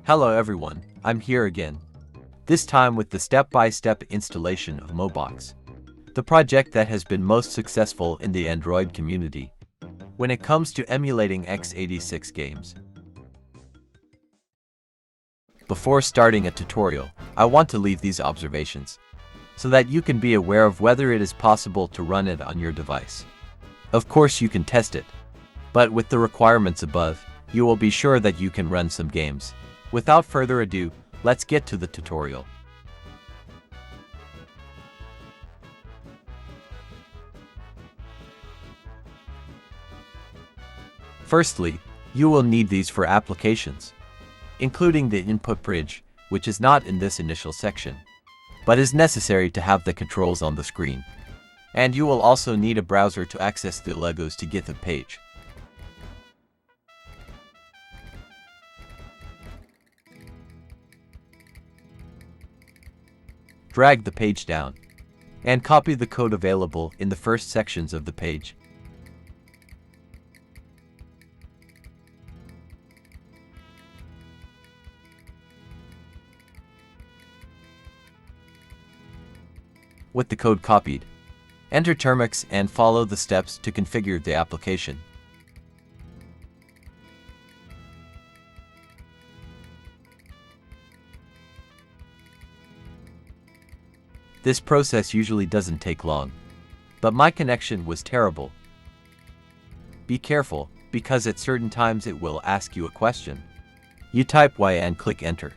Hello everyone, I'm here again. This time with the step-by-step installation of Mobox, the project that has been most successful in the Android community when it comes to emulating x86 games. Before starting a tutorial, I want to leave these observations so that you can be aware of whether it is possible to run it on your device. Of course you can test it, but with the requirements above, you will be sure that you can run some games. Without further ado, let's get to the tutorial. Firstly, you will need these for applications, including the input bridge, which is not in this initial section, but is necessary to have the controls on the screen. And you will also need a browser to access the Legos to get the page. Drag the page down and copy the code available in the first sections of the page. With the code copied, enter Termux and follow the steps to configure the application. This process usually doesn't take long, but my connection was terrible. Be careful, because at certain times it will ask you a question. You type Y and click enter.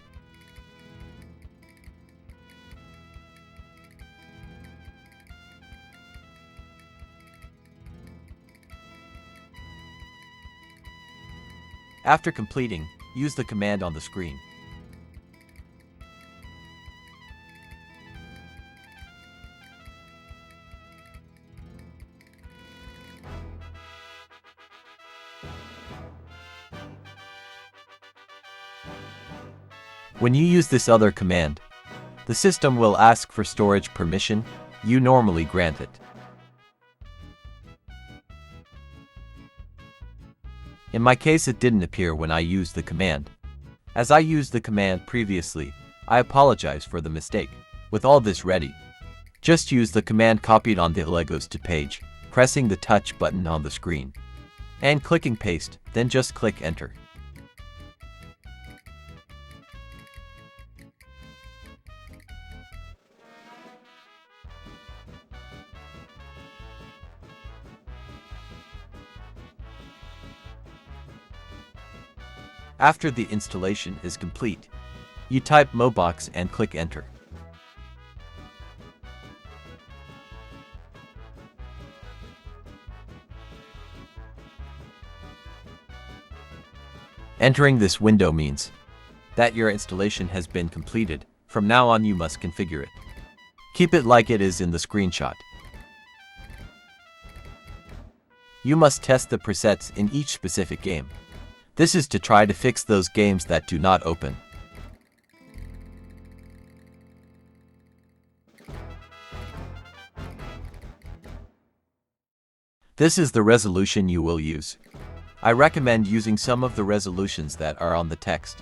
After completing, use the command on the screen. When you use this other command, the system will ask for storage permission. You normally grant it. In my case, it didn't appear when I used the command. As I used the command previously, I apologize for the mistake. With all this ready, just use the command copied on the Legos to page, pressing the touch button on the screen, and clicking paste, then just click enter. After the installation is complete, you type Mobox and click enter. Entering this window means that your installation has been completed. From now on you must configure it. Keep it like it is in the screenshot. You must test the presets in each specific game. This is to try to fix those games that do not open. This is the resolution you will use. I recommend using some of the resolutions that are on the text.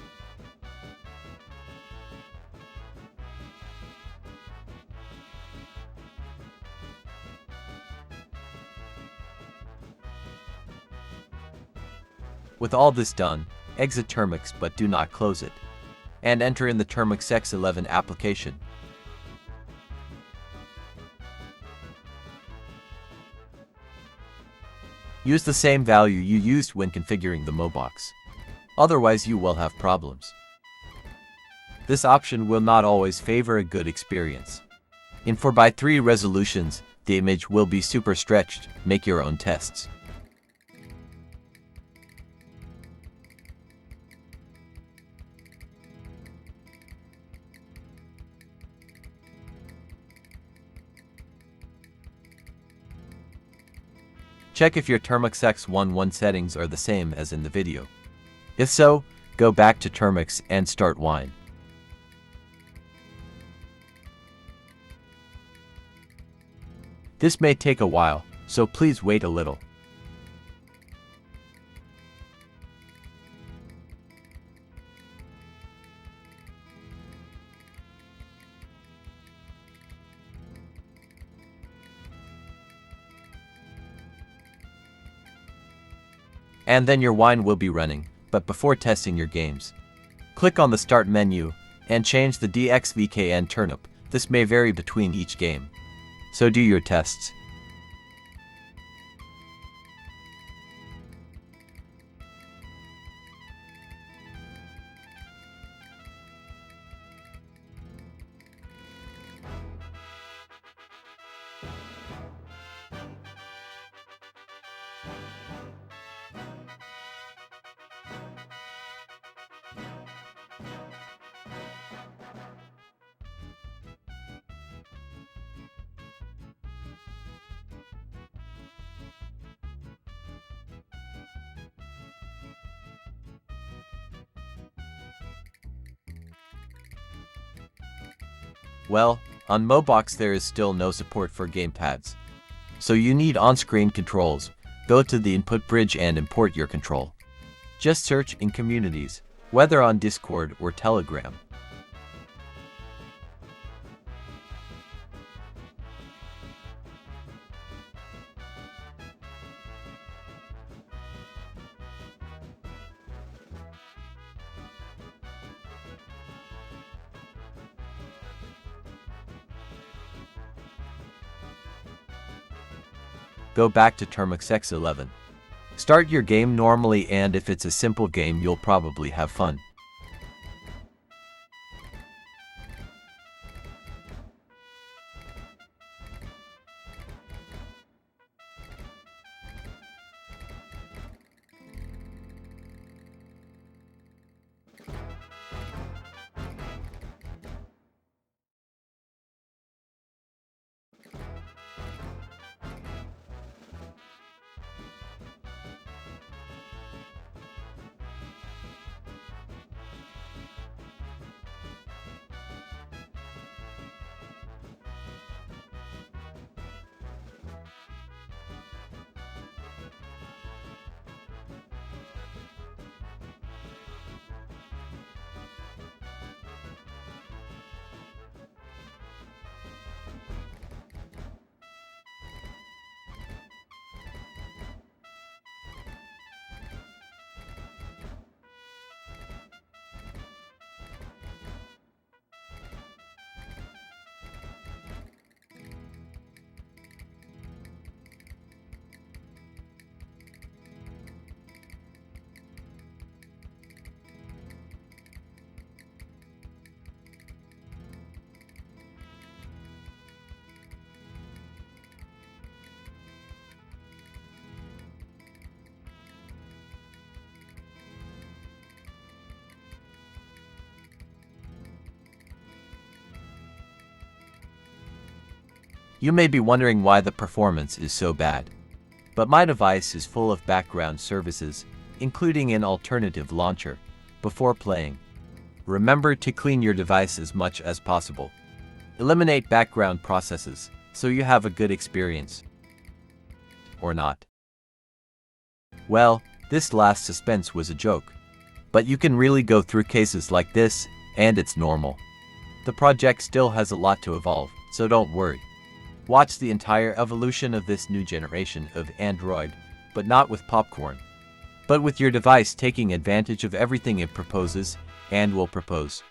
With all this done, exit Termux but do not close it, and enter in the Termux X11 application. Use the same value you used when configuring the Mobox. Otherwise you will have problems. This option will not always favor a good experience. In 4:3 resolutions, the image will be super stretched. Make your own tests. Check if your Termux X11 settings are the same as in the video. If so, go back to Termux and start Wine. This may take a while, so please wait a little. and then your wine will be running. But before testing your games, click on the Start menu and change the DirectX Vulkan turnip. This may vary between each game, so do your tests. Well, on Mobox there is still no support for gamepads, so you need on-screen controls. Go to the input bridge and import your control. Just search in communities, whether on Discord or Telegram. Go back to Termux X11. Start your game normally, and if it's a simple game you'll probably have fun. You may be wondering why the performance is so bad. But my device is full of background services, including an alternative launcher, before playing. Remember to clean your device as much as possible. Eliminate background processes, so you have a good experience. Or not. Well, this last suspense was a joke. But you can really go through cases like this, and it's normal. The project still has a lot to evolve, so don't worry. Watch the entire evolution of this new generation of Android, but not with popcorn, but with your device taking advantage of everything it proposes and will propose.